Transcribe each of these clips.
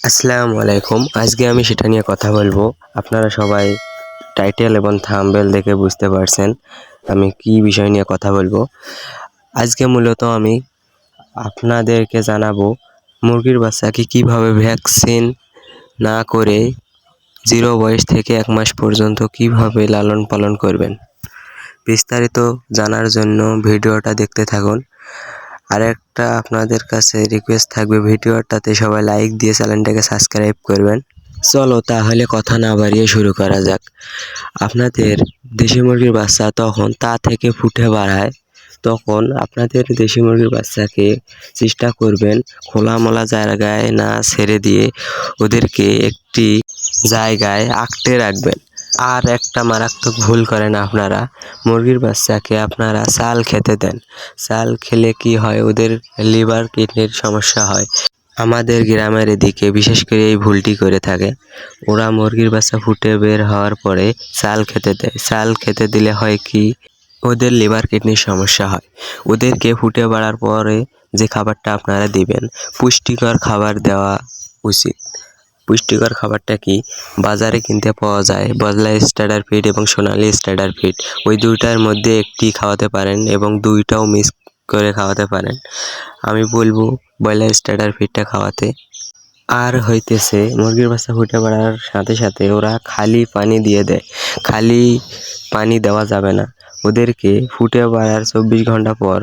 আসসালামু আলাইকুম। আজকে আমি সেটা নিয়ে কথা বলবো। আপনারা সবাই টাইটেল এবং থাম্বনেল দেখে বুঝতে পারছেন আমি কি বিষয় নিয়ে কথা বলবো। আজকে মূলত আমি আপনাদেরকে জানাবো মুরগির বাচ্চাকে কিভাবে ভ্যাকসিন না করে 0 বয়স থেকে 1 মাস পর্যন্ত কিভাবে লালন পালন করবেন। বিস্তারিত জানার জন্য ভিডিওটা দেখতে থাকুন। আরেকটা আপনাদের কাছে রিকোয়েস্ট থাকবে, ভিডিওটাতে সবাই লাইক দিয়ে চ্যানেলটাকে সাবস্ক্রাইব করবেন। চলো তাহলে কথা না বাড়িয়ে শুরু করা যাক। আপনাদের দেশি মুরগির বাচ্চা তখন তা থেকে ফুটে বাড়ায়, তখন আপনাদের দেশি মুরগির বাচ্চাকে চেষ্টা করবেন খোলামেলা জায়গায় না ছেড়ে দিয়ে ওদেরকে একটি জায়গায় আঁকড়ে রাখবেন। আর একটা মারাত্মক ভুল করেন আপনারা, মুরগির বাচ্চাকে আপনারা চাল খেতে দেন। চাল খেলে কি হয়, ওদের লিভার কিডনির সমস্যা হয়। আমাদের গ্রামের এদিকে বিশেষ করে এই ভুলটি করে থাকে। ওরা মুরগির বাচ্চা ফুটে বের হওয়ার পরে চাল খেতে দেয়। চাল খেতে দিলে হয় কি, ওদের লিভার কিডনির সমস্যা হয়। ওদেরকে ফুটে বাড়ার পরে যে খাবারটা আপনারা দিবেন, পুষ্টিকর খাবার দেওয়া উচিত। পুষ্টিকর খাবারটা কি, বাজারে কিনতে পাওয়া যায় বজলা স্টার্টার ফিড এবং সোনালী স্টার্টার ফিড। ওই দুইটার মধ্যে একটি খাওয়াতে পারেন এবং দুইটাও মিক্স করে খাওয়াতে পারেন। আমি বলবো ব্রয়লার স্টার্টার ফিডটা খাওয়াতে। আর হইতেছে মুরগির বাচ্চা ফুটে বাড়ার সাথে সাথে ওরা খালি পানি দিয়ে দেয়। খালি পানি দেওয়া যাবে না, ওদেরকে ফুটে বাড়ার 24 ঘন্টা পর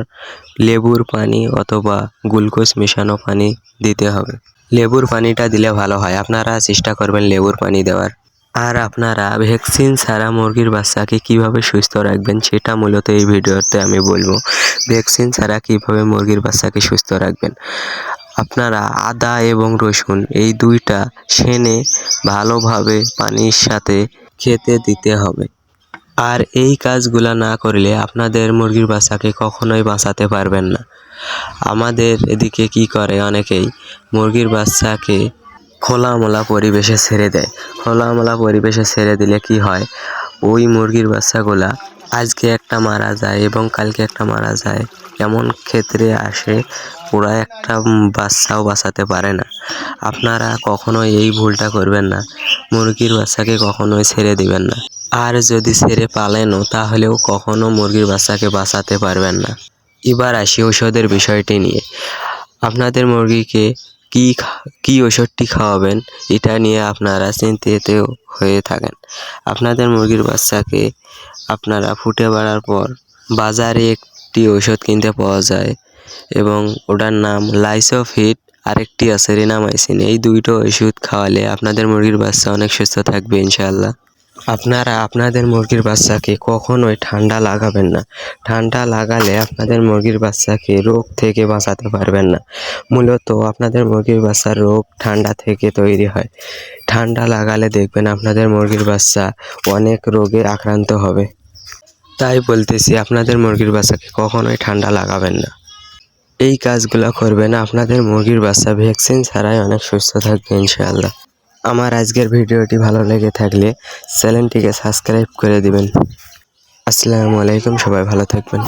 লেবুর পানি অথবা গ্লুকোজ মেশানো পানি দিতে হবে। লেবুর পানিটা দিলে ভালো হয়, আপনারা চেষ্টা করবেন লেবুর পানি দেওয়ার। আর আপনারা ভ্যাকসিন ছাড়া মুরগির বাচ্চাকে কিভাবে সুস্থ রাখবেন সেটা মূলত এই ভিডিওতে আমি বলবো। ভ্যাকসিন ছাড়া কিভাবে মুরগির বাচ্চাকে সুস্থ রাখবেন। আপনারা আদা এবং রসুন এই দুইটা সেনে ভালোভাবে পানির সাথে খেতে দিতে হবে। আর এই কাজগুলা না করলে আপনাদের মুরগির বাচ্চাকে কখনোই বাঁচাতে পারবেন না। আমাদের এদিকে কি করে, অনেকেই মুরগির বাচ্চাকে খোলামেলা পরিবেশে ছেড়ে দেয়। খোলামেলা পরিবেশে ছেড়ে দিলে কি হয়, ওই মুরগির বাচ্চাগুলা আজকে একটা মারা যায় এবং কালকে একটা মারা যায়। এমন ক্ষেত্রে আসে ওরা একটা বাচ্চাও বাঁচাতে পারে না। আপনারা কখনোই এই ভুলটা করবেন না, মুরগির বাচ্চাকে কখনোই ছেড়ে দিবেন না। আর যদি ছেড়ে পালেনও তাহলেও কখনো মুরগির বাচ্চাকে বাঁচাতে পারবেন না। এবার আসি ওষুধের বিষয়টি নিয়ে। আপনাদের মুরগিকে কি ওষুধটি খাওয়াবেন এটা নিয়ে আপনারা চিন্তিত হয়ে থাকেন। আপনাদের মুরগির বাচ্চাকে আপনারা ফুটে বাড়ার পর বাজারে একটি ওষুধ কিনতে পাওয়া যায় এবং ওটার নাম লাইসোফিট, আরেকটি আছে রিনামাইসিন। এই দুইটো ওষুধ খাওয়ালে আপনাদের মুরগির বাচ্চা অনেক সুস্থ থাকবে ইনশাআল্লাহ। আপনারা আপনাদের মুরগির বাচ্চাকে কখনোই ঠান্ডা লাগাবেন না। ঠান্ডা লাগালে আপনাদের মুরগির বাচ্চাকে রোগ থেকে বাঁচাতে পারবেন না। মূলত আপনাদের মুরগির বাচ্চার রোগ ঠান্ডা থেকে তৈরি হয়। ঠান্ডা লাগালে দেখবেন আপনাদের মুরগির বাচ্চা অনেক রোগে আক্রান্ত হবে। তাই বলতেছি আপনাদের মুরগির বাচ্চাকে কখনোই ঠান্ডা লাগাবেন না। এই কাজগুলো করবেন, আপনাদের মুরগির বাচ্চা ভ্যাকসিন ছাড়াই অনেক সুস্থ থাকবে ইনশাআল্লাহ। আমার আজকের ভিডিওটি ভালো লেগে থাকলে চ্যানেলটিকে সাবস্ক্রাইব করে দিবেন। আসসালামু আলাইকুম, সবাই ভালো থাকবেন।